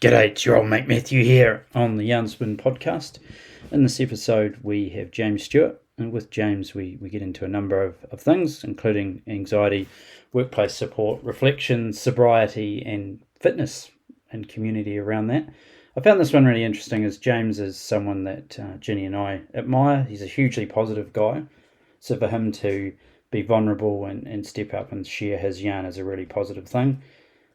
G'day, it's your old mate Matthew here on the Yarnspin podcast. In this episode, we have James Stuart, and with James, we get into a number of things, including anxiety, workplace support, reflection, sobriety, and fitness and community around that. I found this one really interesting as James is someone that Ginny and I admire. He's a hugely positive guy, so for him to be vulnerable and step up and share his yarn is a really positive thing.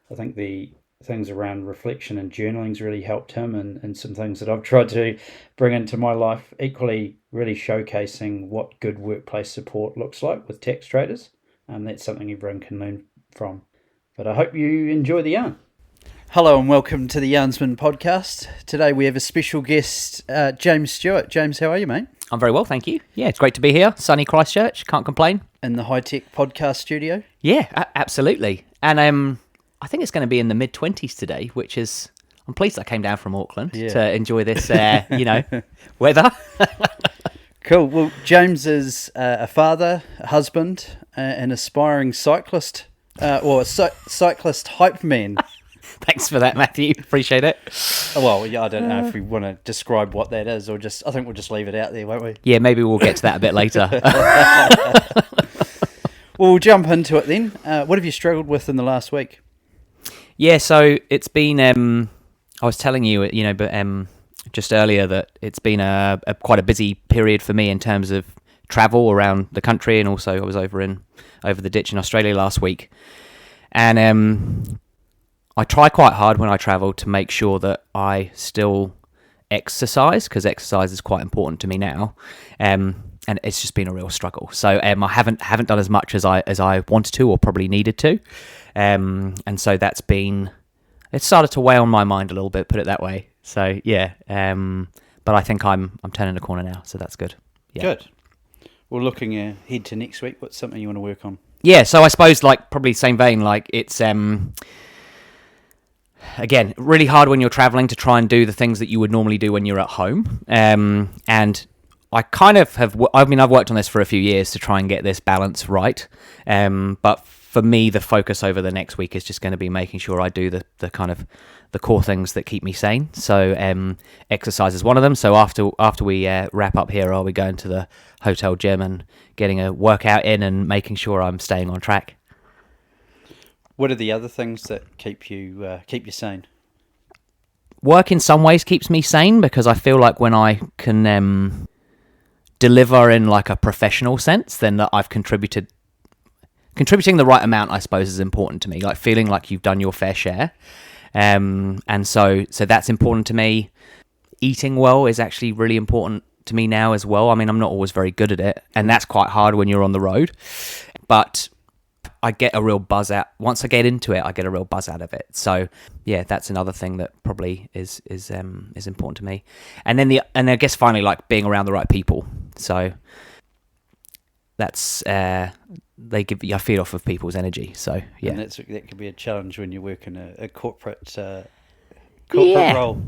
I think the things around reflection and journaling's really helped him, and some things that I've tried to bring into my life, equally really showcasing what good workplace support looks like with tax traders. That's something everyone can learn from. But I hope you enjoy the yarn. Hello and welcome to the Yarnsman podcast. Today we have a special guest, James Stuart. James, how are you, mate? I'm very well, thank you. Yeah, it's great to be here. Sunny Christchurch, can't complain. In the high-tech podcast studio? Yeah, absolutely. And I think it's going to be in the mid-20s today, which is... I'm pleased I came down from Auckland to enjoy this, weather. Cool. Well, James is a father, a husband, an aspiring cyclist, or a cyclist hype man. Thanks for that, Matthew. Appreciate it. Well, yeah, I don't know if we want to describe what that is, or I think we'll just leave it out there, won't we? Yeah, maybe we'll get to that a bit later. Well, we'll jump into it then. What have you struggled with in the last week? Yeah, so it's been... I was telling you, just earlier that it's been a quite a busy period for me in terms of travel around the country, and also I was over the ditch in Australia last week, and I try quite hard when I travel to make sure that I still exercise, because exercise is quite important to me now, and it's just been a real struggle. So I haven't done as much as I wanted to or probably needed to, and so it started to weigh on my mind a little bit, put it that way. So yeah, but I think I'm turning the corner now, so that's good. Yeah. Good. Well, looking ahead to next week, what's something you want to work on? Yeah, so I suppose probably same vein, it's again, really hard when you're traveling to try and do the things that you would normally do when you're at home. And I kind of I've worked on this for a few years to try and get this balance right. But for me, the focus over the next week is just going to be making sure I do the kind of the core things that keep me sane. So exercise is one of them. So after we wrap up here, I'll be going to the hotel gym and getting a workout in and making sure I'm staying on track. What are the other things that keep you sane? Work in some ways keeps me sane, because I feel like when I can deliver in like a professional sense, then that I've contributing the right amount, I suppose, is important to me. Like feeling like you've done your fair share, and so that's important to me. Eating well is actually really important to me now as well. I mean, I'm not always very good at it, and that's quite hard when you're on the road, but I get a real buzz out. Once I get into it, I get a real buzz out of it. So yeah, that's another thing that probably is important to me. And then I guess finally, like being around the right people. So that's I feed off of people's energy. So yeah, and that could be a challenge when you work in a corporate role.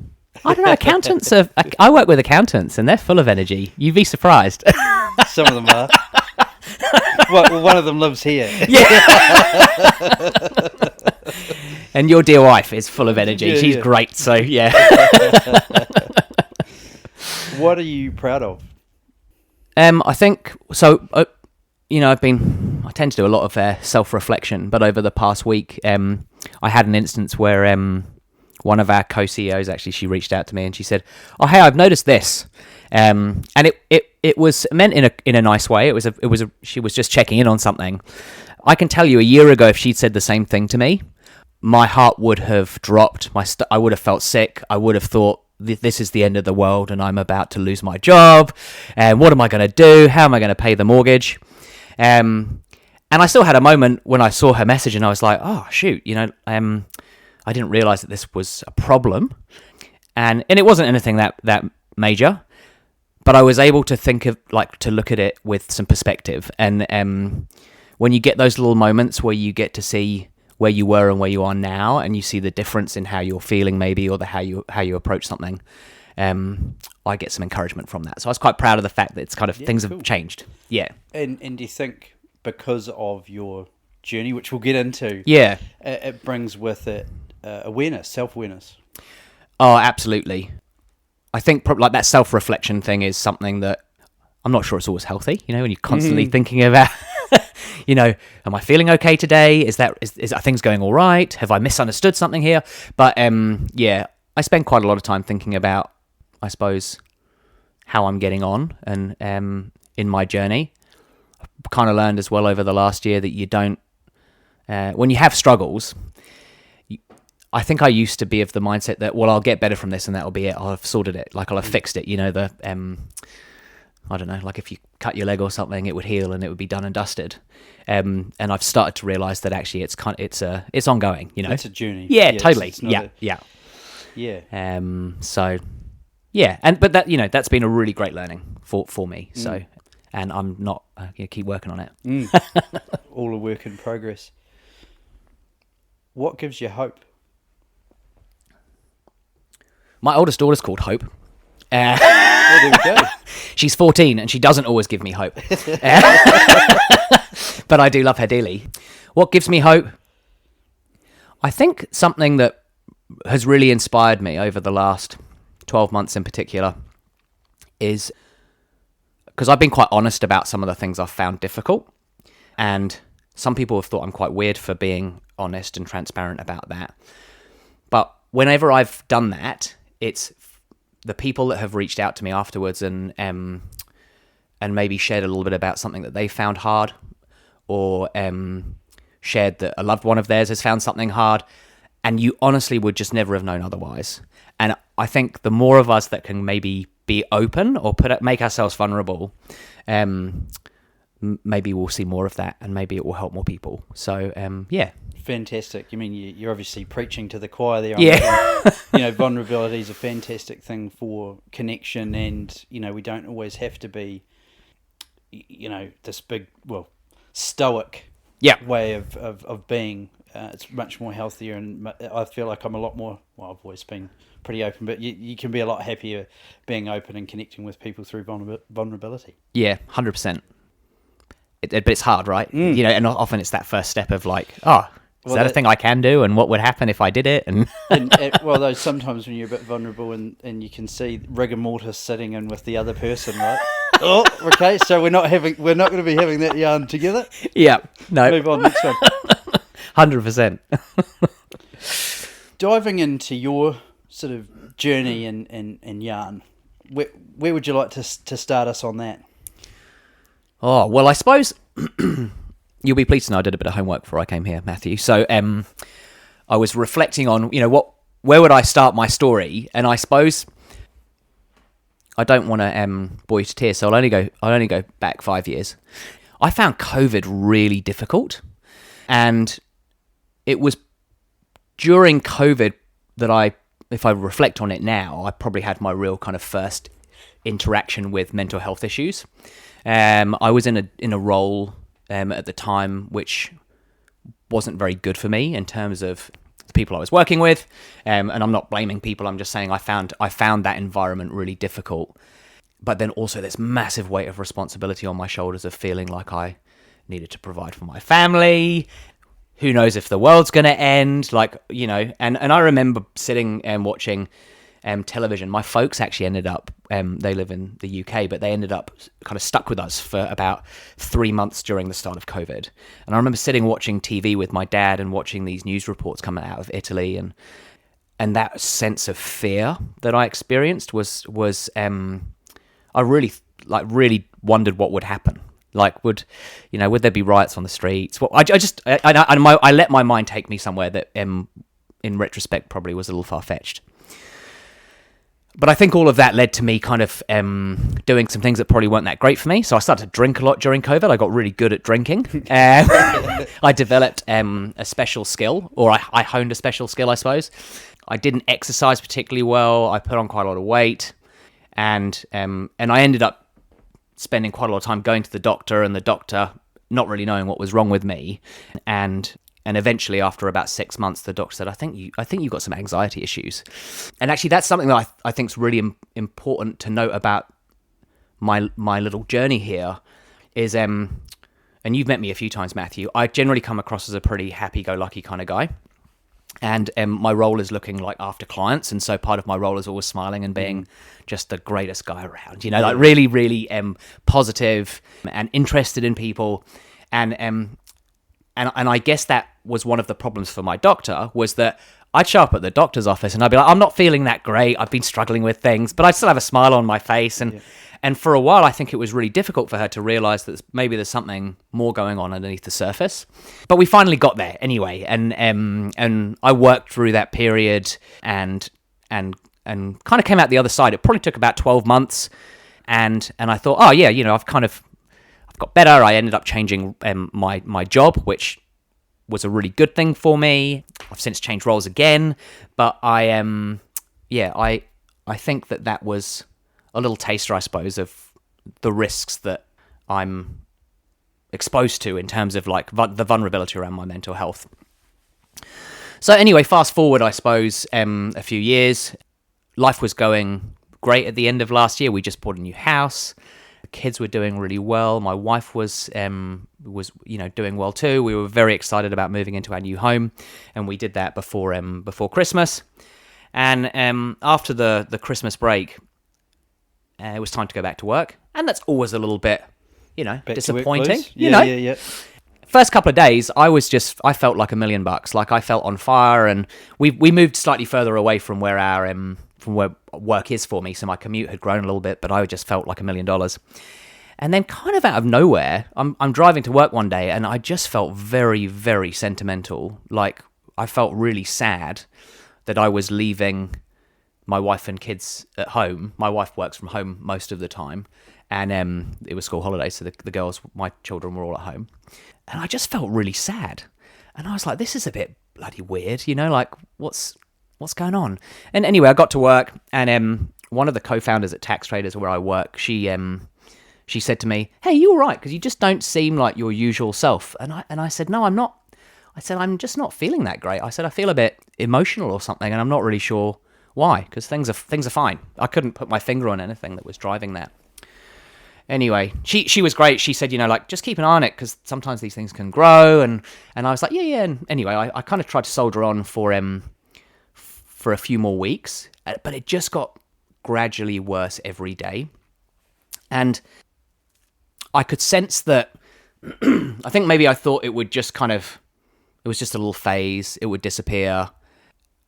I don't know. Accountants I work with accountants, and they're full of energy. You'd be surprised. Some of them are. Well, one of them lives here. Yeah. And your dear wife is full of energy. Yeah, She's great. So yeah. What are you proud of? I think so. I tend to do a lot of self-reflection, but over the past week, I had an instance where one of our co-CEOs, actually, she reached out to me and she said, "Oh, hey, I've noticed this," and it was meant in a nice way. She was just checking in on something. I can tell you, a year ago, if she'd said the same thing to me, my heart would have dropped. I would have felt sick. I would have thought, this is the end of the world and I'm about to lose my job. And what am I going to do? How am I going to pay the mortgage? And I still had a moment when I saw her message and I was like, oh, shoot, I didn't realize that this was a problem. And it wasn't anything that major, but I was able to to look at it with some perspective. And when you get those little moments where you get to see where you were and where you are now, and you see the difference in how you're feeling maybe, or how you approach something, I get some encouragement from that. So I was quite proud of the fact that it's kind of things have changed. Yeah. And do you think because of your journey, which we'll get into, yeah, it brings with it awareness, self-awareness? Oh, absolutely. I think like that self-reflection thing is something that I'm not sure it's always healthy, when you're constantly thinking about, am I feeling okay today? Are things going all right? Have I misunderstood something here? But yeah, I spend quite a lot of time thinking about, I suppose, how I'm getting on and in my journey. I've kind of learned as well over the last year that you don't, when you have struggles, I think I used to be of the mindset that, well, I'll get better from this and that'll be it. I'll have sorted it. Like I'll have fixed it. I don't know, like if you cut your leg or something, it would heal and it would be done and dusted. And I've started to realize that actually it's ongoing, It's a journey. Yeah, totally. It's Yeah. Yeah. But that, that's been a really great learning for me. So, and I'm not, keep working on it. All a work in progress. What gives you hope? My oldest daughter's called Hope. Well, there we go. She's 14 and she doesn't always give me hope. But I do love her dearly. What gives me hope? I think something that has really inspired me over the last 12 months in particular is because I've been quite honest about some of the things I've found difficult. And some people have thought I'm quite weird for being honest and transparent about that. But whenever I've done that, it's the people that have reached out to me afterwards and maybe shared a little bit about something that they found hard, or shared that a loved one of theirs has found something hard, and you honestly would just never have known otherwise. And I think the more of us that can maybe be open or make ourselves vulnerable, maybe we'll see more of that, and maybe it will help more people. So yeah. Fantastic. I mean, you're obviously preaching to the choir there. Yeah. Vulnerability is a fantastic thing for connection, and we don't always have to be, this big, stoic way of being. It's much more healthier, and I feel like I'm a lot more. Well, I've always been pretty open, but you can be a lot happier being open and connecting with people through vulnerability. Yeah, 100%. But it's hard, right? And often it's that first step of like, is that a thing I can do? And what would happen if I did it? And though sometimes when you're a bit vulnerable and you can see rigor mortis sitting in with the other person, right? Oh, okay. So we're not going to be having that yarn together. Yeah. No. Move on. Next one. 100%. Diving into your sort of journey and yarn, where would you like to start us on that? Oh, well, I suppose you'll be pleased to know I did a bit of homework before I came here, Matthew. So I was reflecting on, where would I start my story? And I suppose I don't want to bore you to tears, so I'll only go back 5 years. I found COVID really difficult, and it was during COVID that if I reflect on it now, I probably had my real kind of first interaction with mental health issues. I was in a role at the time which wasn't very good for me in terms of the people I was working with, and I'm not blaming people. I'm just saying I found that environment really difficult. But then also this massive weight of responsibility on my shoulders of feeling like I needed to provide for my family. Who knows if the world's going to end? And I remember sitting and watching television. My folks actually ended up, they live in the UK, but they ended up kind of stuck with us for about 3 months during the start of COVID. And I remember sitting watching TV with my dad and watching these news reports coming out of Italy, and that sense of fear that I experienced was I really wondered what would happen. Like, would there be riots on the streets? Well, I let my mind take me somewhere that, in retrospect, probably was a little far-fetched. But I think all of that led to me kind of doing some things that probably weren't that great for me. So I started to drink a lot during COVID. I got really good at drinking. I developed a special skill, or I honed a special skill, I suppose. I didn't exercise particularly well. I put on quite a lot of weight, and I ended up spending quite a lot of time going to the doctor, and the doctor not really knowing what was wrong with me, and eventually, after about 6 months, the doctor said, I think you've got some anxiety issues. And actually, that's something that I think is really important to note about my little journey here is, and you've met me a few times, Matthew, I generally come across as a pretty happy-go-lucky kind of guy. And my role is looking like after clients, and so part of my role is always smiling and being just the greatest guy around, like really, really positive and interested in people. And I guess that was one of the problems for my doctor, was that I'd show up at the doctor's office and I'd be like, I'm not feeling that great, I've been struggling with things, but I still have a smile on my face. And for a while, I think it was really difficult for her to realise that maybe there's something more going on underneath the surface. But we finally got there anyway, and I worked through that period and kind of came out the other side. It probably took about 12 months, and I thought, oh yeah, I've got better. I ended up changing my job, which was a really good thing for me. I've since changed roles again, but I think that was a little taster, I suppose, of the risks that I'm exposed to in terms of like the vulnerability around my mental health. So anyway, fast forward, I suppose, a few years. Life was going great at the end of last year. We just bought a new house. The kids were doing really well. My wife was doing well too. We were very excited about moving into our new home, and we did that before Christmas. And after the Christmas break, it was time to go back to work, and that's always a little bit, disappointing. Yeah. First couple of days, I felt like $1 million. Like I felt on fire, and we moved slightly further away from where from where work is for me, so my commute had grown a little bit, but I just felt like $1 million. And then, kind of out of nowhere, I'm driving to work one day, and I just felt very, very sentimental. Like I felt really sad that I was leaving my wife and kids at home. My wife works from home most of the time, and it was school holidays, so the girls, my children, were all at home, and I just felt really sad. And I was like, this is a bit bloody weird, like what's going on? And anyway, I got to work, and one of the co-founders at Tax Traders where I work, she said to me, "Hey, you all right? Because you just don't seem like your usual self." And I said, "No, I'm not." I said, "I'm just not feeling that great." I said, "I feel a bit emotional or something, and I'm not really sure why, because things are fine." I couldn't put my finger on anything that was driving that. Anyway, she was great. She said, just keep an eye on it, because sometimes these things can grow. And I was like, yeah. And anyway, I kind of tried to soldier on for a few more weeks, but it just got gradually worse every day. And I could sense that, I think maybe I thought it would just it was just a little phase, it would disappear.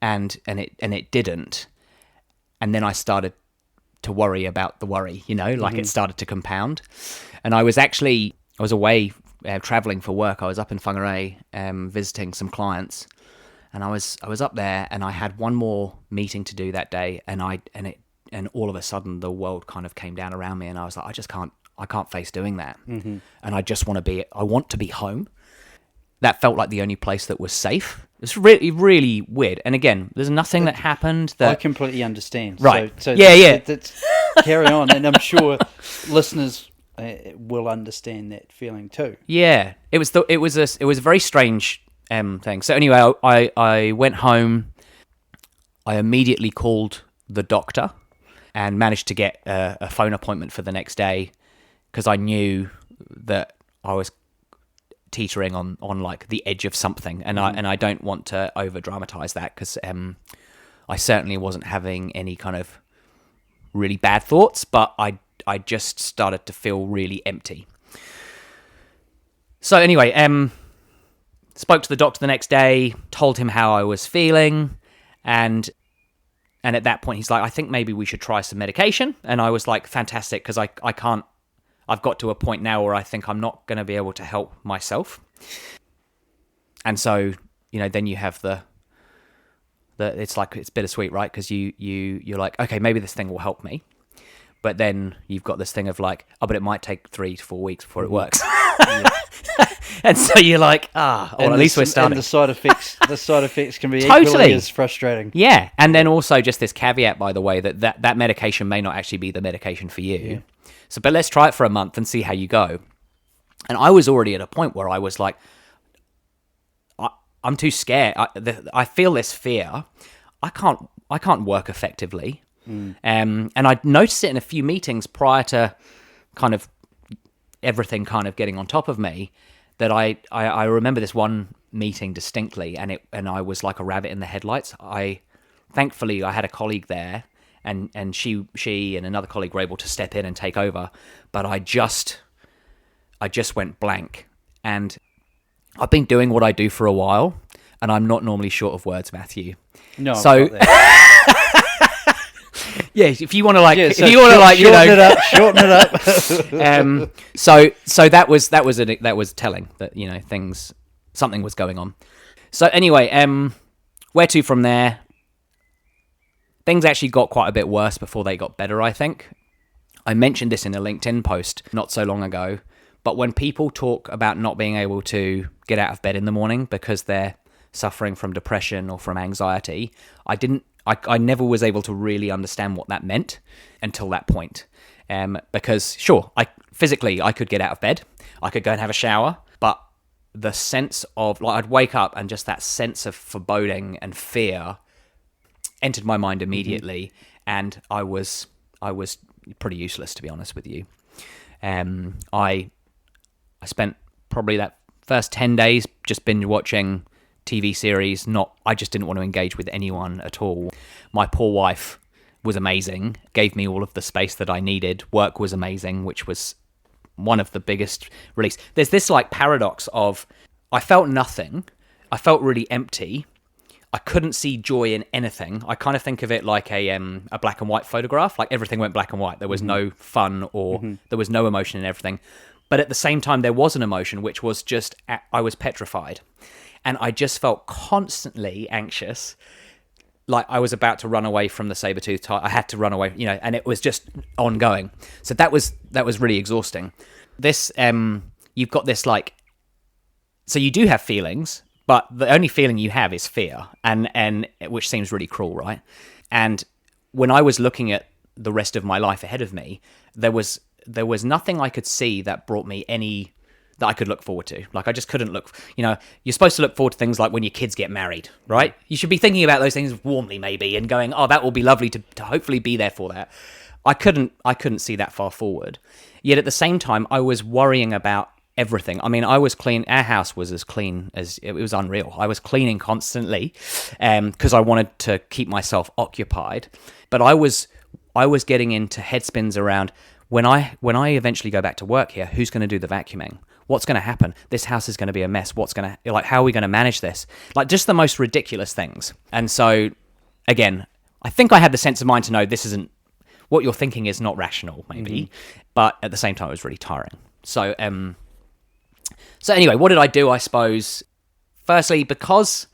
And it didn't. And then I started to worry about the worry, it started to compound. And I was away traveling for work. I was up in Whangarei visiting some clients, and I was up there, and I had one more meeting to do that day, and all of a sudden the world kind of came down around me, and I was like, I can't face doing that. And I want to be home. That felt like the only place that was safe. It's really, really weird. And again, there's nothing that happened that... I completely understand. Right. So yeah. That's carry on. And I'm sure listeners will understand that feeling too. Yeah. It was a very strange thing. So anyway, I went home. I immediately called the doctor and managed to get a phone appointment for the next day, because I knew that I was teetering on like the edge of something, and I don't want to over dramatize that, because I certainly wasn't having any kind of really bad thoughts, but I just started to feel really empty. So anyway, spoke to the doctor the next day, told him how I was feeling, and at that point he's like, "I think maybe we should try some medication." And I was like, fantastic, because I've got to a point now where I think I'm not going to be able to help myself. And so, then you have the it's bittersweet, right? Because you're like, okay, maybe this thing will help me. But then you've got this thing of like, oh, but it might take 3 to 4 weeks before it works. And so you're like, well, at least we're starting. And the side effects can be equally as frustrating. Yeah. And then also just this caveat, by the way, that medication may not actually be the medication for you. Yeah. So, but let's try it for a month and see how you go. And I was already at a point where I was like, I'm too scared. I feel this fear. I can't work effectively. And I noticed it in a few meetings prior to kind of everything kind of getting on top of me, that I remember this one meeting distinctly, and I was like a rabbit in the headlights. Thankfully I had a colleague there, and she and another colleague were able to step in and take over, but I just went blank. And I've been doing what I do for a while, and I'm not normally short of words, Matthew. No, so yeah, if you want to shorten it up. So that was telling that something was going on. So anyway, where to from there? Things actually got quite a bit worse before they got better, I think. I mentioned this in a LinkedIn post not so long ago, but when people talk about not being able to get out of bed in the morning because they're suffering from depression or from anxiety, I never was able to really understand what that meant until that point. Because sure, physically I could get out of bed, I could go and have a shower, but the sense of, I'd wake up and just that sense of foreboding and fear entered my mind immediately, and I was pretty useless, to be honest with you. I spent probably that first 10 days just binge watching TV series. I just didn't want to engage with anyone at all. My poor wife was amazing, gave me all of the space that I needed. Work was amazing, which was one of the biggest release. There's this paradox of, I felt nothing. I felt really empty. I couldn't see joy in anything. I kind of think of it like a black and white photograph. Like everything went black and white. There was no fun or there was no emotion in everything. But at the same time, there was an emotion, which was just, I was petrified. And I just felt constantly anxious, like I was about to run away from the saber-toothed tiger. I had to run away, and it was just ongoing. So that was really exhausting. This, you've got this so you do have feelings, but the only feeling you have is fear, and which seems really cruel, right? And when I was looking at the rest of my life ahead of me, there was nothing I could see that brought me any that I could look forward to. I just couldn't look. You're supposed to look forward to things like when your kids get married, right? You should be thinking about those things warmly, maybe, and going, "Oh, that will be lovely to hopefully be there for that." I couldn't see that far forward. Yet at the same time, I was worrying about everything. I mean, I was clean. Our house was as clean as it was unreal. I was cleaning constantly because I wanted to keep myself occupied. But I was getting into headspins around when I eventually go back to work here, who's going to do the vacuuming? What's going to happen? This house is going to be a mess. How are we going to manage this? Just the most ridiculous things. And so, again, I think I had the sense of mind to know this isn't, what you're thinking is not rational, maybe. But at the same time, it was really tiring. So anyway, what did I do, I suppose? Firstly, because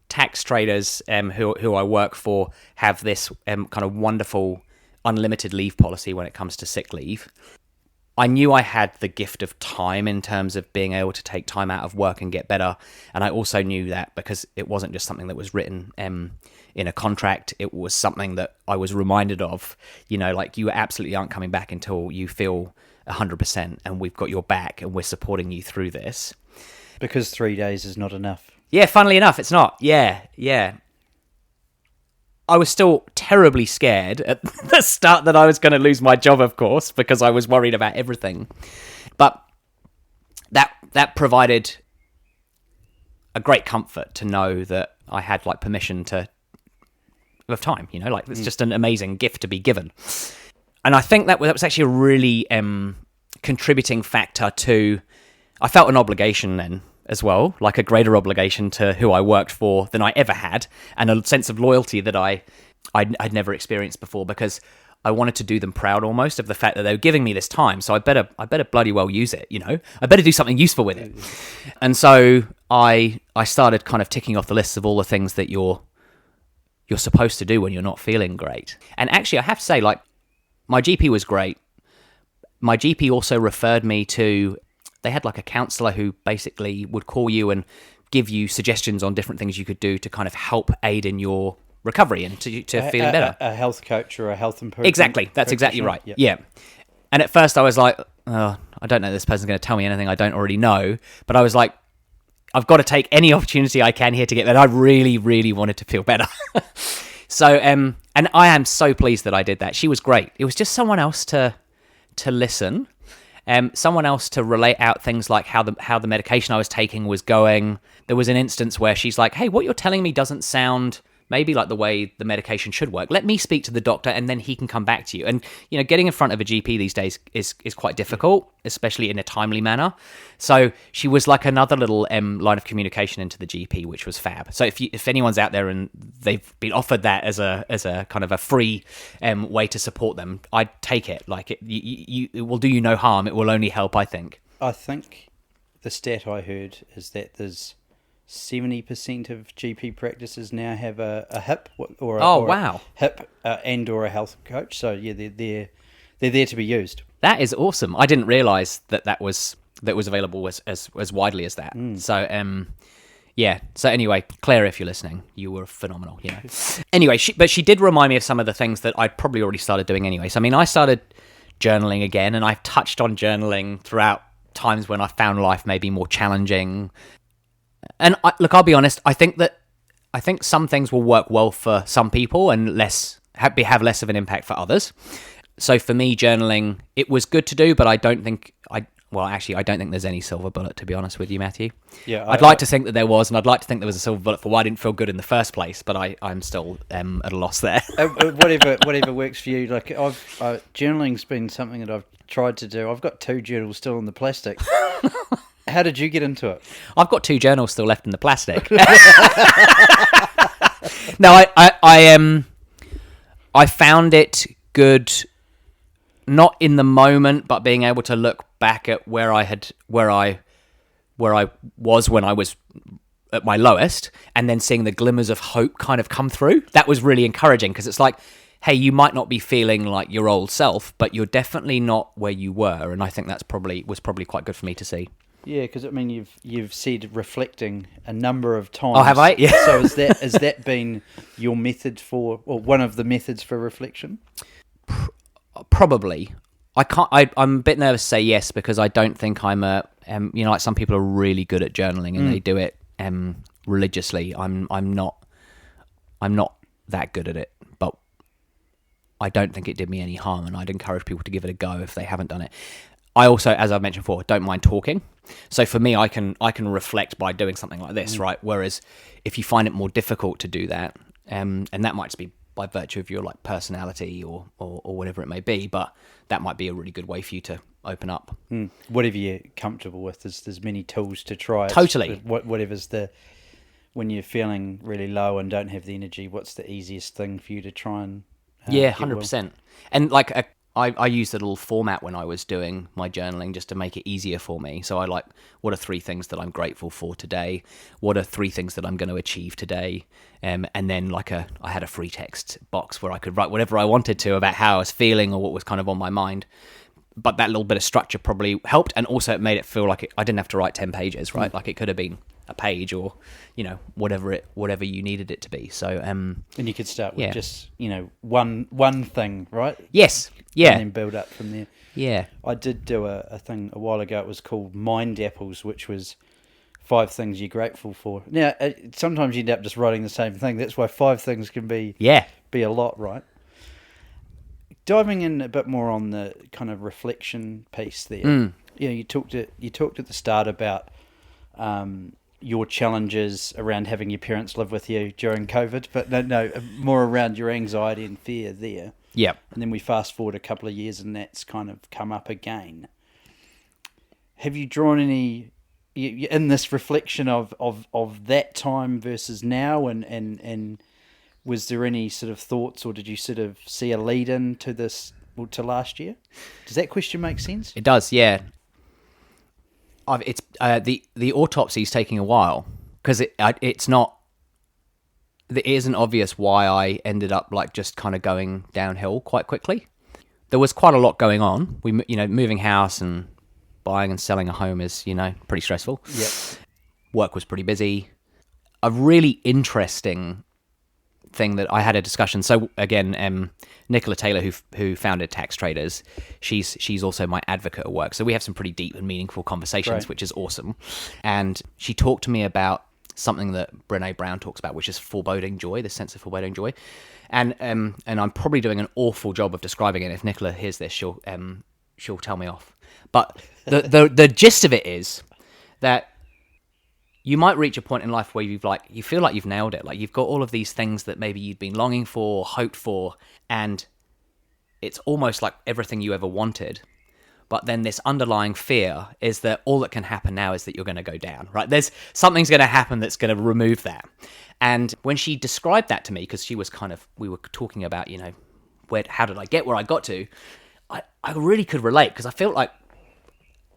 tax traders who I work for have this kind of wonderful unlimited leave policy when it comes to sick leave, I knew I had the gift of time in terms of being able to take time out of work and get better. And I also knew that because it wasn't just something that was written in a contract, it was something that I was reminded of, you absolutely aren't coming back until you feel 100%, and we've got your back and we're supporting you through this. Because 3 days is not enough. Yeah, funnily enough, it's not. Yeah. I was still terribly scared at the start that I was going to lose my job, of course, because I was worried about everything. But that provided a great comfort to know that I had permission of time. It's just an amazing gift to be given. And I think that was actually a really contributing factor to. I felt an obligation then as well, a greater obligation to who I worked for than I ever had, and a sense of loyalty that I'd never experienced before, because I wanted to do them proud almost of the fact that they were giving me this time, so I better bloody well use it, I better do something useful with it. And so I started kind of ticking off the lists of all the things that you're supposed to do when you're not feeling great. And actually, I have to say, my GP was great. My GP also referred me to. They had a counsellor who basically would call you and give you suggestions on different things you could do to kind of help aid in your recovery and to feeling better. A health coach or a health improvement. Exactly. That's exactly right. Yep. Yeah. And at first I was like, oh, I don't know, this person's going to tell me anything I don't already know. But I was like, I've got to take any opportunity I can here to get better. I really, really wanted to feel better. So, and I am so pleased that I did that. She was great. It was just someone else to listen Someone else to relate out things like how the medication I was taking was going. There was an instance where she's like, "Hey, what you're telling me doesn't sound maybe like the way the medication should work. Let me speak to the doctor, and then he can come back to you." And getting in front of a GP these days is quite difficult, especially in a timely manner. So she was like another little line of communication into the GP, which was fab. So if anyone's out there and they've been offered that as a kind of a free way to support them, I'd take it. Like it will do you no harm. It will only help, I think. I think the stat I heard is that there's 70% of GP practices now have a hip or wow. a hip and or a health coach. So yeah, they're there to be used. That is awesome. I didn't realise that was available as widely as that. So yeah. So anyway, Claire, if you're listening, you were phenomenal. Anyway, she did remind me of some of the things that I'd probably already started doing anyway. So I mean, I started journaling again, and I've touched on journaling throughout times when I found life maybe more challenging. And I'll be honest. I think some things will work well for some people and have less of an impact for others. So for me, journaling, it was good to do, but I don't think there's any silver bullet, to be honest with you, Matthew. Yeah, I'd like to think that there was, and I'd like to think there was a silver bullet for why I didn't feel good in the first place, but I'm still at a loss there. Whatever works for you. Like journaling's been something that I've tried to do. I've got 2 journals still in the plastic. How did you get into it? I've got 2 journals still left in the plastic. No, I found it good, not in the moment, but being able to look back at where I was when I was at my lowest, and then seeing the glimmers of hope kind of come through. That was really encouraging, because it's like, hey, you might not be feeling like your old self, but you're definitely not where you were, and I think was probably quite good for me to see. Yeah, because I mean, you've said reflecting a number of times. Oh, have I? Yeah. So has that been your method or one of the methods for reflection? Probably. I'm a bit nervous to say yes, because I don't think I'm like some people are really good at journaling and they do it religiously. I'm not that good at it, but I don't think it did me any harm, and I'd encourage people to give it a go if they haven't done it. I also, as I've mentioned before, don't mind talking. So for me, I can reflect by doing something like this, right? Whereas if you find it more difficult to do that, and that might just be by virtue of your like personality or whatever it may be, but that might be a really good way for you to open up. Whatever you're comfortable with, there's many tools to try. Totally. Whatever's when you're feeling really low and don't have the energy, what's the easiest thing for you to try and 100%. And like I used a little format when I was doing my journaling just to make it easier for me. So I like, what are 3 things that I'm grateful for today? What are 3 things that I'm going to achieve today? And then I had a free text box where I could write whatever I wanted to about how I was feeling or what was kind of on my mind. But that little bit of structure probably helped, and also it made it feel like I didn't have to write 10 pages, right? Like it could have been a page or whatever you needed it to be. So and you could start with just one thing, right? Yes. Yeah. And then build up from there. Yeah. I did do a thing a while ago. It was called Mind Apples, which was 5 things you're grateful for. Now, sometimes you end up just writing the same thing. That's why 5 things can be a lot, right? Diving in a bit more on the kind of reflection piece there. You talked at the start about your challenges around having your parents live with you during COVID, but no, more around your anxiety and fear there. Yeah. And then we fast forward a couple of years and that's kind of come up again. Have you drawn any, in this reflection of that time versus now, and was there any sort of thoughts, or did you sort of see a lead in to this, or to last year? Does that question make sense? It does, yeah. It's the autopsy is taking a while, because it's not. It isn't obvious why I ended up like just kind of going downhill quite quickly. There was quite a lot going on. Moving house and buying and selling a home is pretty stressful. Yeah. Work was pretty busy. A really interesting thing that I had a discussion. So again, Nicola Taylor, who founded Tax Traders, she's also my advocate at work. So we have some pretty deep and meaningful conversations, which is awesome. And she talked to me about something that Brené Brown talks about, which is foreboding joy, the sense of foreboding joy. And I'm probably doing an awful job of describing it. If Nicola hears this, she'll tell me off. But the gist of it is that you might reach a point in life where you feel like you've nailed it. Like you've got all of these things that maybe you've been longing for, hoped for, and it's almost like everything you ever wanted. But then this underlying fear is that all that can happen now is that you're going to go down, right? Something's going to happen that's going to remove that. And when she described that to me, because we were talking about, how did I get where I got to? I really could relate, because I felt like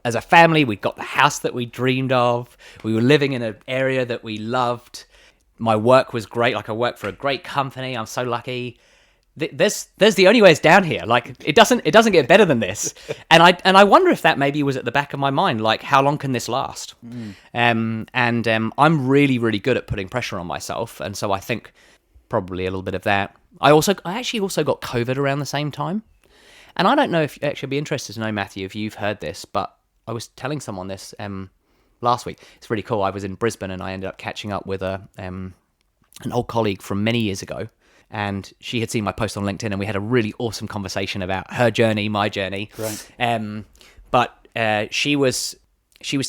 as a family, we got the house that we dreamed of. We were living in an area that we loved. My work was great. Like I work for a great company. I'm so lucky. There's the only way is down here. Like it doesn't get better than this. And I wonder if that maybe was at the back of my mind. Like how long can this last? I'm really, really good at putting pressure on myself. And so I think probably a little bit of that. I actually also got COVID around the same time. And I don't know if actually I'd be interested to know, Matthew, if you've heard this, but I was telling someone this last week. It's really cool. I was in Brisbane and I ended up catching up with an old colleague from many years ago. And she had seen my post on LinkedIn and we had a really awesome conversation about her journey, my journey. Right. But she was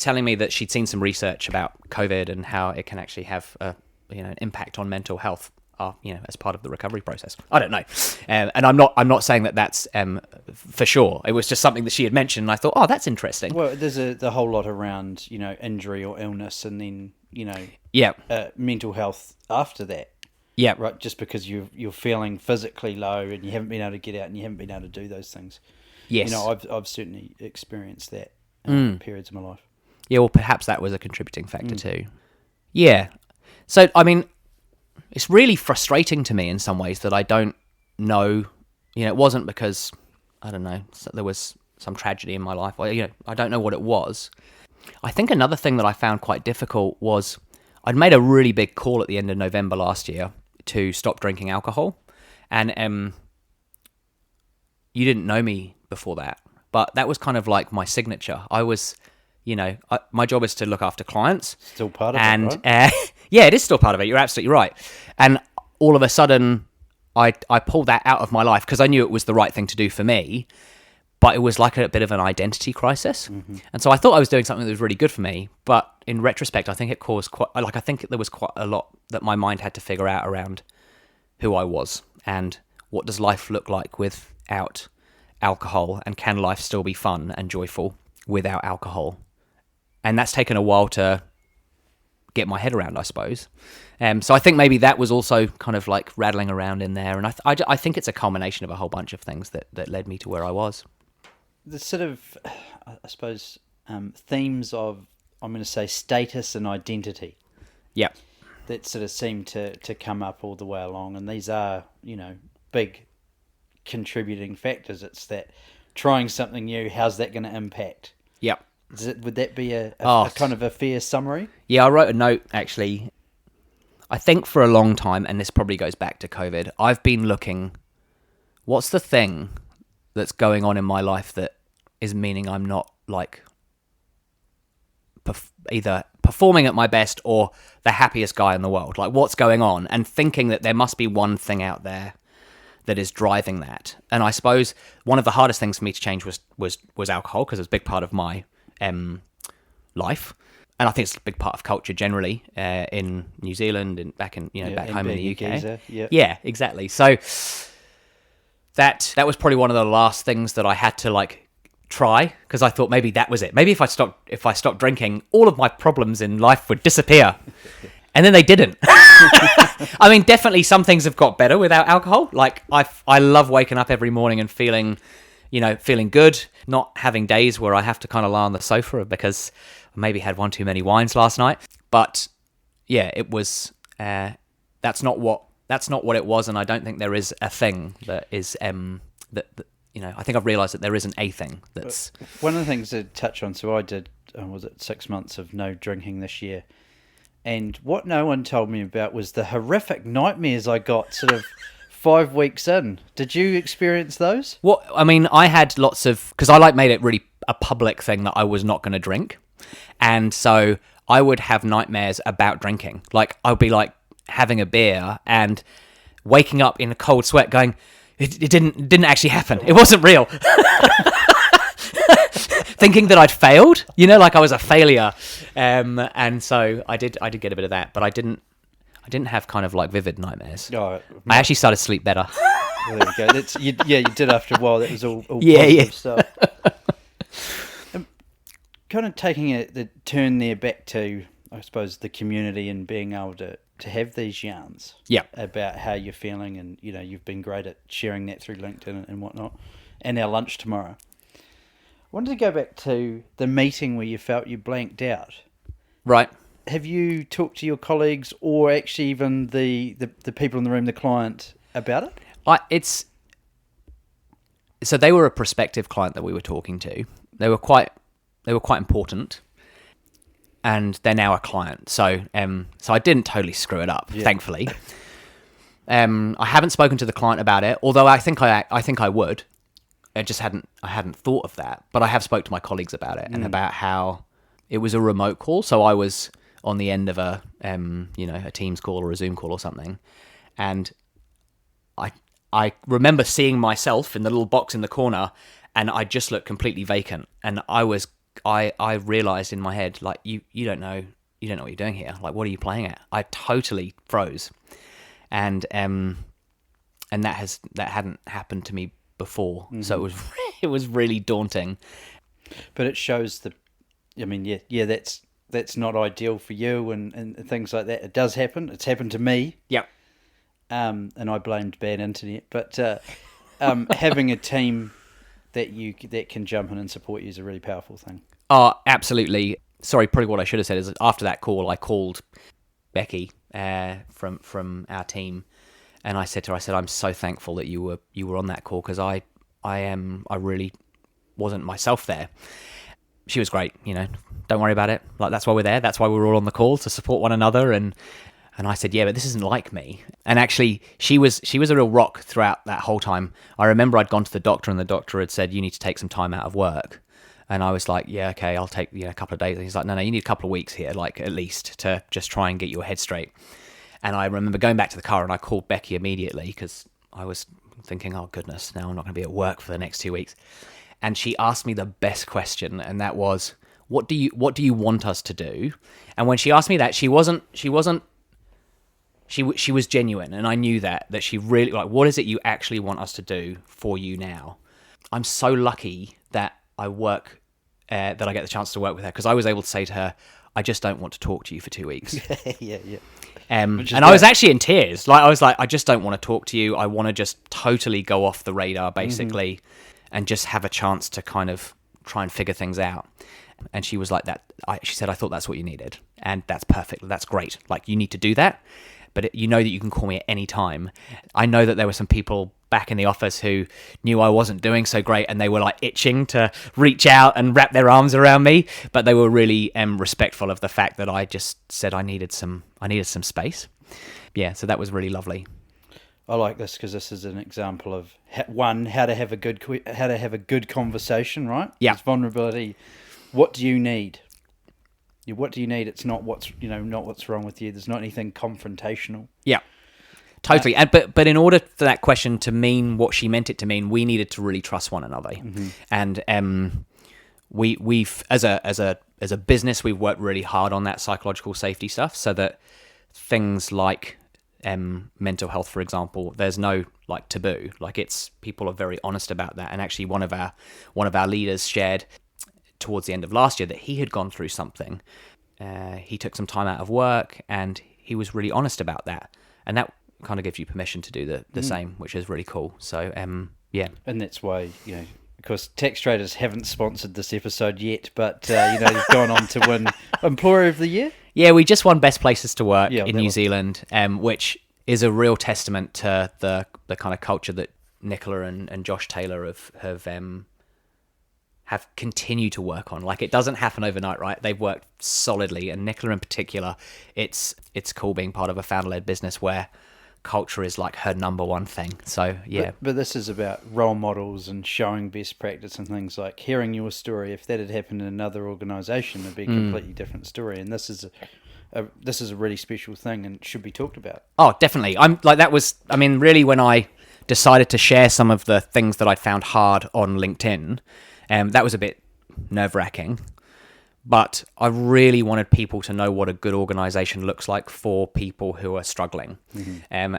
telling me that she'd seen some research about COVID and how it can actually have an impact on mental health. As part of the recovery process. I don't know, and I'm not saying that that's for sure. It was just something that she had mentioned, and I thought, oh, that's interesting. Well, there's the whole lot around injury or illness, and then mental health after that. Yeah, right. Just because you're feeling physically low and you haven't been able to get out and you haven't been able to do those things. Yes, I've certainly experienced that in periods of my life. Yeah, well, perhaps that was a contributing factor too. Yeah, so I mean. It's really frustrating to me in some ways that I don't know, it wasn't because, I don't know, there was some tragedy in my life. I don't know what it was. I think another thing that I found quite difficult was I'd made a really big call at the end of November last year to stop drinking alcohol. And you didn't know me before that, but that was kind of like my signature. I was... my job is to look after clients. Still part of it, right? Yeah, it is still part of it. You're absolutely right. And all of a sudden, I pulled that out of my life because I knew it was the right thing to do for me, but it was like a bit of an identity crisis. Mm-hmm. And so I thought I was doing something that was really good for me, but in retrospect, I think it caused I think there was quite a lot that my mind had to figure out around who I was and what does life look like without alcohol, and can life still be fun and joyful without alcohol? And that's taken a while to get my head around, I suppose. So I think maybe that was also kind of like rattling around in there. And I think it's a culmination of a whole bunch of things that led me to where I was. The sort of, I suppose, themes of, I'm going to say, status and identity. Yeah. That sort of seem to come up all the way along. And these are, big contributing factors. It's that trying something new, how's that going to impact? Yeah. Would that be a kind of a fair summary? Yeah, I wrote a note, actually. I think for a long time, and this probably goes back to COVID, I've been looking, what's the thing that's going on in my life that is meaning I'm not, like, either performing at my best or the happiest guy in the world? Like, what's going on? And thinking that there must be one thing out there that is driving that. And I suppose one of the hardest things for me to change was alcohol, because it's a big part of my life, and I think it's a big part of culture generally in New Zealand and back home in the UK. Geezer, yeah, exactly. So that was probably one of the last things that I had to like try, because I thought maybe that was it. Maybe if I stopped drinking, all of my problems in life would disappear. And then they didn't. I mean, definitely some things have got better without alcohol. Like I love waking up every morning and feeling good, not having days where I have to kind of lie on the sofa because I maybe had one too many wines last night. But yeah, it was, that's not what it was. And I don't think there is a thing that is, I think I've realized that there isn't a thing that's... One of the things to touch on, so I did, 6 months of no drinking this year. And what no one told me about was the horrific nightmares I got sort of 5 weeks in. Did you experience those? Well, I mean, I had lots of... Because I made it really a public thing that I was not going to drink. And so I would have nightmares about drinking. Like, I would be like having a beer and waking up in a cold sweat going, it didn't actually happen. It wasn't real. thinking that I'd failed, like I was a failure. And so I did get a bit of that, but I didn't have kind of like vivid nightmares. Oh, I actually started to sleep better. well, there you go. You did after a while. That was all Yeah, positive stuff. Kind of taking the turn there back to, I suppose, the community and being able to have these yarns about how you're feeling, and you've been great at sharing that through LinkedIn and whatnot, and our lunch tomorrow. I wanted to go back to the meeting where you felt you blanked out. Right. Have you talked to your colleagues, or actually even the people in the room, the client, about it? So they were a prospective client that we were talking to. They were quite important, and they're now a client. So I didn't totally screw it up, thankfully. I haven't spoken to the client about it, although I think I would. I hadn't thought of that, but I have spoke to my colleagues about it and about how it was a remote call. So I was on the end of a Teams call or a Zoom call or something, and I remember seeing myself in the little box in the corner, and I just looked completely vacant. And I realized in my head, like, you don't know what you're doing here. Like, what are you playing at? I totally froze, and that hadn't happened to me before. Mm-hmm. So it was really daunting. But it shows that's not ideal for you and things like that. It does happen. It's happened to me. Yep. And I blamed bad internet, but having a team that can jump in and support you is a really powerful thing. Oh, absolutely. Sorry, probably what I should have said is after that call, I called Becky from our team, and I said to her, I'm so thankful that you were on that call, because I really wasn't myself there. She was great. Don't worry about it. Like, that's why we're there. That's why we're all on the call, to support one another. And I said, yeah, but this isn't like me. And actually, she was a real rock throughout that whole time. I remember I'd gone to the doctor, and the doctor had said, you need to take some time out of work. And I was like, yeah, okay, I'll take a couple of days. And he's like, no, you need a couple of weeks here, like, at least, to just try and get your head straight. And I remember going back to the car, and I called Becky immediately, because I was thinking, oh goodness, now I'm not going to be at work for the next 2 weeks. And she asked me the best question, and that was, what do you want us to do? And when she asked me that, she was genuine, and I knew that she really, like, what is it you actually want us to do for you now? I'm so lucky that I work, that I get the chance to work with her, because I was able to say to her, I just don't want to talk to you for 2 weeks. Yeah. And I was actually in tears. Like, I was like, I just don't want to talk to you. I want to just totally go off the radar, basically, and just have a chance to kind of try and figure things out. And she was like that. She said, I thought that's what you needed. And that's perfect. That's great. Like, you need to do that. But you know that you can call me at any time. I know that there were some people back in the office who knew I wasn't doing so great, and they were like itching to reach out and wrap their arms around me. But they were really respectful of the fact that I just said I needed some space. Yeah, so that was really lovely. I like this because this is an example of how to have a good conversation, right? Yeah. It's vulnerability. What do you need? What do you need? It's not what's wrong with you. There's not anything confrontational. Yeah, totally. But in order for that question to mean what she meant it to mean, we needed to really trust one another. Mm-hmm. And we've as a business, we've worked really hard on that psychological safety stuff, so that things like mental health, for example, there's no like taboo. Like, it's, people are very honest about that. And actually, one of our leaders shared towards the end of last year that he had gone through something. He took some time out of work, and he was really honest about that. And that kind of gives you permission to do the same, which is really cool. So, yeah. And that's why, of course, Tax Traders haven't sponsored this episode yet, but, they've gone on to win Employer of the Year. Yeah, we just won Best Places to Work in New Zealand, which is a real testament to the kind of culture that Nicola and Josh Taylor have continued to work on. Like, it doesn't happen overnight, right? They've worked solidly, and Nicola in particular, it's cool being part of a founder-led business where culture is like her number one thing. So, yeah. But this is about role models and showing best practice and things. Like, hearing your story, if that had happened in another organisation, it'd be a completely different story. And this is a really special thing and should be talked about. Oh, definitely. Really, when I decided to share some of the things that I'd found hard on LinkedIn, that was a bit nerve-wracking. But I really wanted people to know what a good organization looks like for people who are struggling. And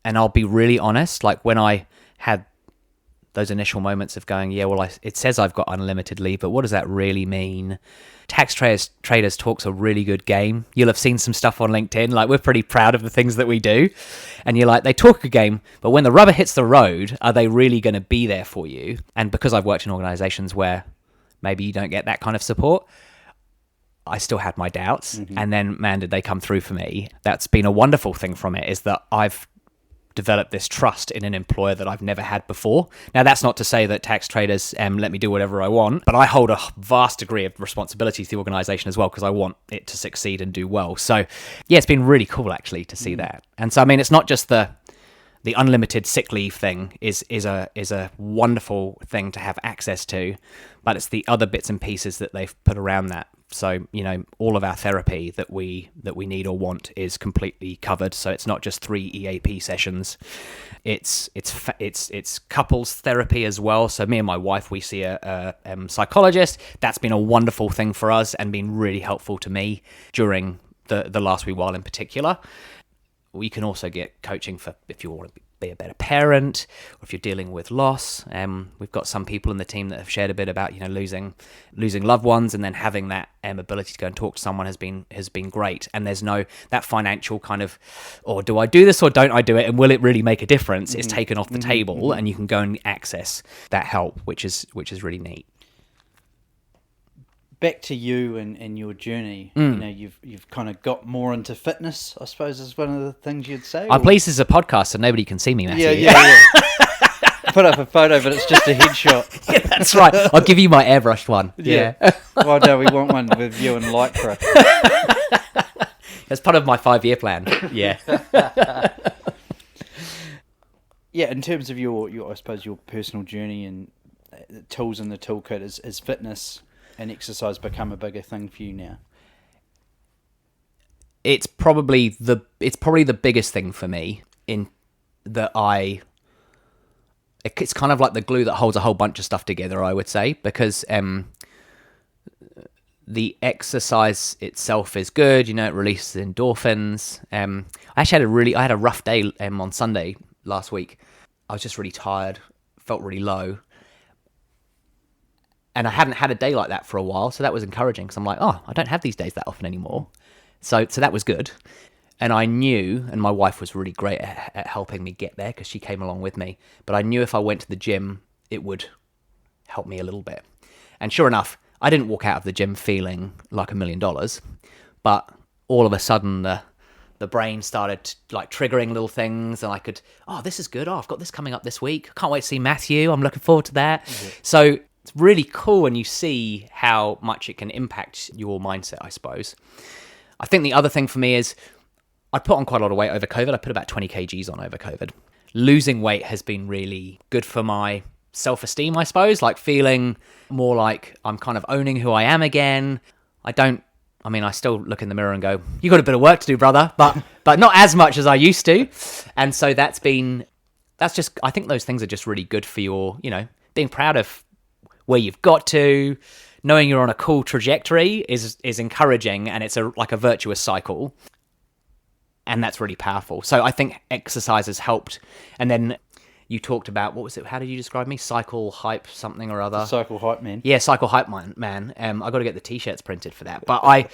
I'll be really honest, like when I had those initial moments of going, it says I've got unlimited leave, but what does that really mean? Tax Traders talks a really good game. You'll have seen some stuff on LinkedIn. Like, we're pretty proud of the things that we do. And you're like, they talk a game, but when the rubber hits the road, are they really going to be there for you? And because I've worked in organizations where maybe you don't get that kind of support, I still had my doubts. And then, man, did they come through for me. That's been a wonderful thing from it, is that I've develop this trust in an employer that I've never had before. Now, that's not to say that Tax Traders let me do whatever I want, but I hold a vast degree of responsibility to the organization as well, because I want it to succeed and do well. So yeah, it's been really cool actually to see that. And so, I mean, it's not just the unlimited sick leave thing is a wonderful thing to have access to, but it's the other bits and pieces that they've put around that. So, all of our therapy that we need or want is completely covered. So it's not just 3 EAP sessions. It's couples therapy as well. So me and my wife, we see a psychologist. That's been a wonderful thing for us and been really helpful to me during the last wee while in particular. We can also get coaching for if you want to be a better parent, or if you're dealing with loss. We've got some people in the team that have shared a bit about losing loved ones, and then having that ability to go and talk to someone has been great. And there's no that financial kind of, or do I do this or don't I do it, and will it really make a difference? It's taken off the table, and you can go and access that help, which is really neat. Back to you and your journey. You've kind of got more into fitness, I suppose, is one of the things you'd say. I'm pleased this is a podcast, so nobody can see me, Matthew. Yeah. Put up a photo, but it's just a headshot. Yeah, that's right. I'll give you my airbrushed one. Yeah. Well, no, we want one with you and Lycra. That's part of my 5-year plan. Yeah. Yeah, in terms of your I suppose your personal journey and tools in the toolkit, is fitness and exercise become a bigger thing for you now? It's probably the biggest thing for me, in that it's kind of like the glue that holds a whole bunch of stuff together, I would say, because the exercise itself is good. It releases endorphins. I actually I had a rough day on Sunday last week. I was just really tired, felt really low. And I hadn't had a day like that for a while, so that was encouraging, because I'm like, I don't have these days that often anymore. So that was good. And I knew, and my wife was really great at helping me get there, because she came along with me, but I knew if I went to the gym, it would help me a little bit. And sure enough, I didn't walk out of the gym feeling like $1 million, but all of a sudden the brain started like triggering little things, and I could, this is good. I've got this coming up this week. I can't wait to see Matthew. I'm looking forward to that. Mm-hmm. So it's really cool when you see how much it can impact your mindset, I suppose. I think the other thing for me is I put on quite a lot of weight over COVID. I put about 20 kgs on over COVID. Losing weight has been really good for my self-esteem, I suppose, like feeling more like I'm kind of owning who I am again. I still look in the mirror and go, you got a bit of work to do, brother, but not as much as I used to. And so I think those things are just really good for your, being proud of where you've got to, knowing you're on a cool trajectory is encouraging, and it's like a virtuous cycle. And that's really powerful. So I think exercise has helped. And then you talked about, what was it? How did you describe me? Cycle hype something or other. Cycle hype man. Yeah, cycle hype man. I got to get the t-shirts printed for that. But I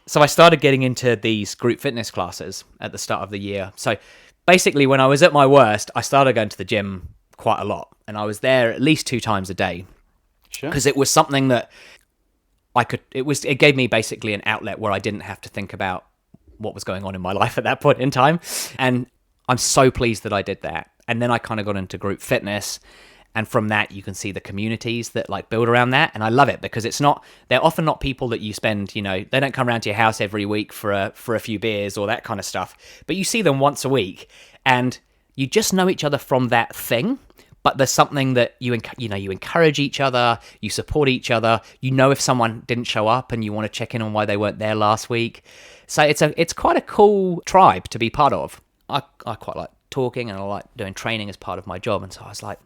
started getting into these group fitness classes at the start of the year. So basically, when I was at my worst, I started going to the gym quite a lot, and I was there at least 2 times a day. Sure. Because it was something that it gave me basically an outlet where I didn't have to think about what was going on in my life at that point in time. And I'm so pleased that I did that. And then I kind of got into group fitness. And from that, you can see the communities that like build around that. And I love it, because they're often not people that you spend, they don't come around to your house every week for a few beers or that kind of stuff. But you see them once a week, and you just know each other from that thing. But there's something that you encourage each other, you support each other. If someone didn't show up and you want to check in on why they weren't there last week. So it's quite a cool tribe to be part of. I quite like talking, and I like doing training as part of my job. And so I was like,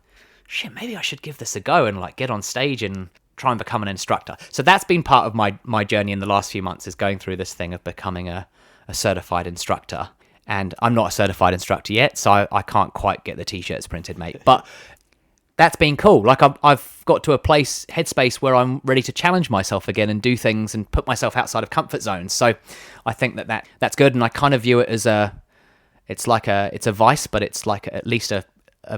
shit, maybe I should give this a go and like get on stage and try and become an instructor. So that's been part of my journey in the last few months, is going through this thing of becoming a certified instructor. And I'm not a certified instructor yet, so I can't quite get the t-shirts printed, mate. But that's been cool. Like I've got to a headspace where I'm ready to challenge myself again and do things and put myself outside of comfort zones. So I think that's good. And I kind of view it as it's a vice, but it's like at least a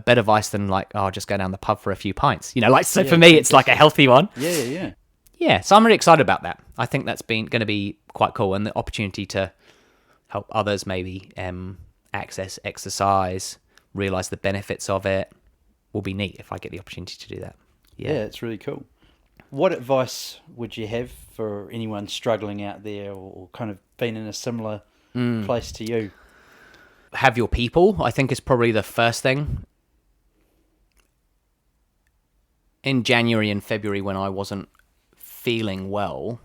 better vice than like, oh, I'll just go down the pub for a few pints. So for me, it's like a healthy one. Yeah. Yeah, so I'm really excited about that. I think that's going to be quite cool, and the opportunity to help others maybe access exercise, realize the benefits of it, will be neat if I get the opportunity to do that. Yeah, it's really cool. What advice would you have for anyone struggling out there or kind of been in a similar place to you? Have your people, I think, is probably the first thing. In January and February, when I wasn't feeling well,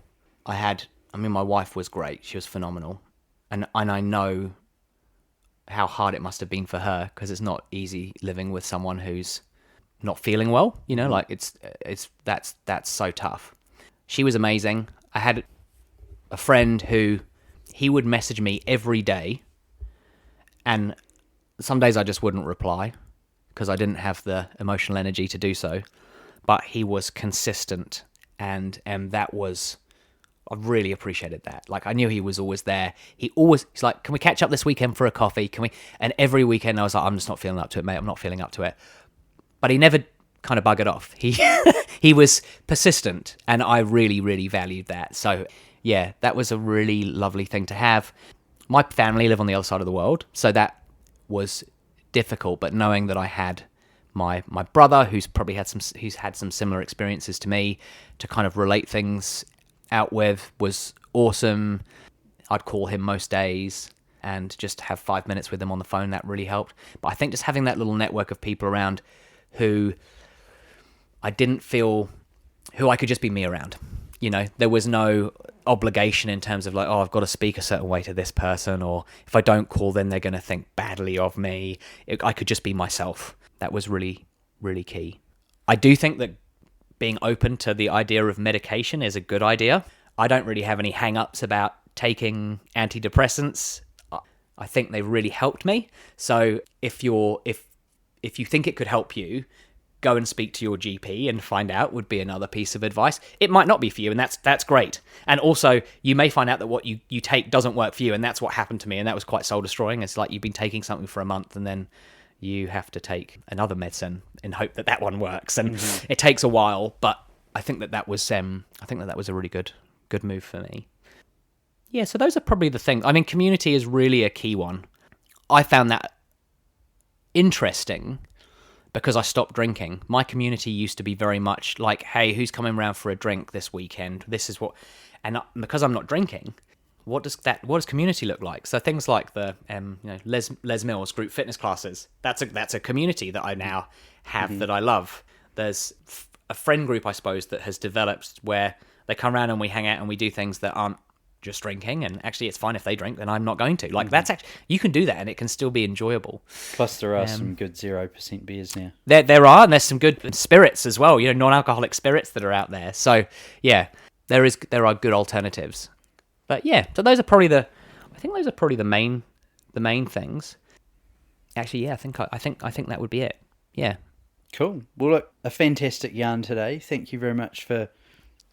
my wife was great. She was phenomenal. And I know how hard it must have been for her, because it's not easy living with someone who's not feeling well. Like that's so tough. She was amazing. I had a friend who, he would message me every day, and some days I just wouldn't reply because I didn't have the emotional energy to do so. But he was consistent, and that was, I really appreciated that. Like, I knew he was always there. He's like, can we catch up this weekend for a coffee? And every weekend I was like, I'm just not feeling up to it, mate. I'm not feeling up to it. But he never kind of buggered off. He was persistent, and I really, really valued that. So yeah, that was a really lovely thing to have. My family live on the other side of the world, so that was difficult. But knowing that I had my brother, who's had some similar experiences to me, to kind of relate things out with, was awesome. I'd call him most days and just have 5 minutes with him on the phone. That really helped. But I think just having that little network of people around who I didn't feel, who I could just be me around. There was no obligation in terms of like, oh, I've got to speak a certain way to this person, or if I don't call, then they're going to think badly of me. I could just be myself. That was really, really key. I do think that being open to the idea of medication is a good idea. I don't really have any hang-ups about taking antidepressants. I think they've really helped me. So if you think it could help you, go and speak to your GP and find out, would be another piece of advice. It might not be for you, and that's great. And also, you may find out that what you take doesn't work for you, and that's what happened to me, and that was quite soul-destroying. It's like you've been taking something for a month, and then you have to take another medicine in hope that one works, and it takes a while. But I think that was a really good move for me. Yeah, so those are probably the things. I mean, community is really a key one. I found that interesting because I stopped drinking. My community used to be very much like, hey, who's coming around for a drink this weekend? This is what, and because I'm not drinking, what does community look like? So things like the Les Mills group fitness classes, that's a community that I now have that I love. There's a friend group, I suppose, that has developed where they come around and we hang out and we do things that aren't just drinking, and actually it's fine if they drink, then I'm not going to. Like that's actually, you can do that and it can still be enjoyable. Plus there are some good 0% beers now. There are, and there's some good spirits as well, non-alcoholic spirits that are out there. So yeah, there are good alternatives. But yeah, so those are probably the main things. Actually, yeah, I think that would be it. Yeah. Cool. Well, look, a fantastic yarn today. Thank you very much for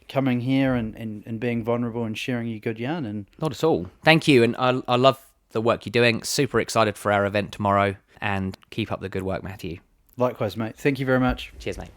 coming here and being vulnerable and sharing your good yarn. And not at all. Thank you, and I love the work you're doing. Super excited for our event tomorrow, and keep up the good work, Matthew. Likewise, mate. Thank you very much. Cheers, mate.